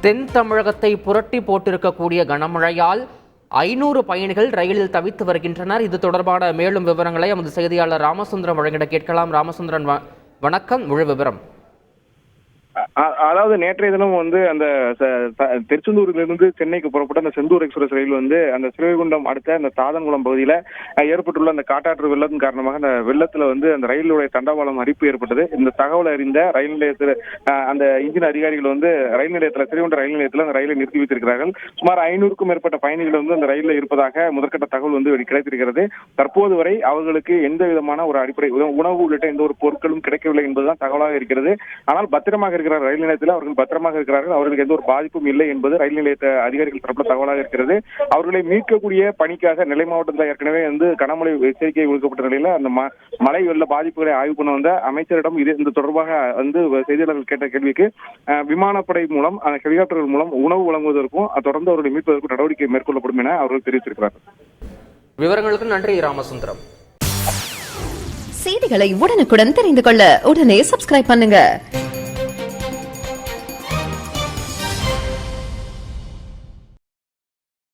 தென் தமிழகத்தை புரட்டி போட்டிருக்கக்கூடிய கனமழையால் 500 பயணிகள் ரயிலில் தவித்து வருகின்றனர். இது தொடர்பான மேலும் விவரங்களை நமது செய்தியாளர் ராமசுந்தரம் வழங்கிட கேட்கலாம். ராமசுந்தரன், வணக்கம். முழு விவரம். அதாவது நேற்றைய தினம் அந்த திருச்செந்தூரிலிருந்து சென்னைக்கு புறப்பட்ட அந்த செந்தூர் எக்ஸ்பிரஸ் ரயில் அந்த ஸ்ரீவைகுண்டம் அடுத்த அந்த தாதன்குளம் பகுதியில ஏற்பட்டுள்ள அந்த காட்டாற்று வெள்ளத்தின் காரணமாக அந்த வெள்ளத்துல அந்த ரயிலுடைய தண்டவாளம் அரிப்பு ஏற்பட்டது. இந்த தகவல் அறிந்த ரயில் நிலையத்தில் அந்த இன்ஜின் அதிகாரிகள் ரயில் நிலையத்தில் ஸ்ரீவைகுண்டம் ரயில் நிலையத்தில் அந்த ரயிலை நிறுத்தி வைத்திருக்கிறார்கள். சுமார் 500க்கும் மேற்பட்ட பயணிகள் அந்த ரயிலில் இருப்பதாக முதற்கட்ட தகவல் கிடைத்திருக்கிறது. தற்போது வரை அவர்களுக்கு எந்த விதமான ஒரு அடிப்படை உணவு உள்ளிட்ட எந்த ஒரு பொருட்களும் கிடைக்கவில்லை என்பதுதான் தகவலாக இருக்கிறது. ஆனால் பத்திரமாக ரயில் நிலையத்தில் அவர்கள் பத்திரமாக இருக்கிறார்கள். அவர்களுக்கு எந்த ஒரு பாதிப்பும் இல்லை என்பது ரயில் நிலைய அதிகாரிகள் தரப்புல தகவலாக இருக்கிறது. அவர்களை மீட்கக்கூடிய பணிக்காக நெல்லை மாவட்டத்தில் ஏற்கனவே கனமழை எச்சரிக்கை விடுக்கப்பட்ட நிலையில அந்த மழை வெள்ள பாதிப்புகளை ஆய்வு பண்ண வந்த அமைச்சரிடம் இது தொடர்பாக செய்தியாளர்கள் கேட்ட கேள்விக்கு விமானப்படை மூலம் அந்த ஹெலிகாப்டர்கள் மூலம் உணவு வழங்குவதற்கும் தொடர்ந்து அவர்களை மீட்பதற்கும் நடவடிக்கை மேற்கொள்ளப்படும் என அவர்கள் தெரிவித்திருக்கிறார்கள். விவரங்களுக்கு நன்றி ராமசுந்தரம். செய்திகளை உடனுக்குடன் தெரிந்து கொள்ள உடனே சப்ஸ்கிரைப் பண்ணுங்க.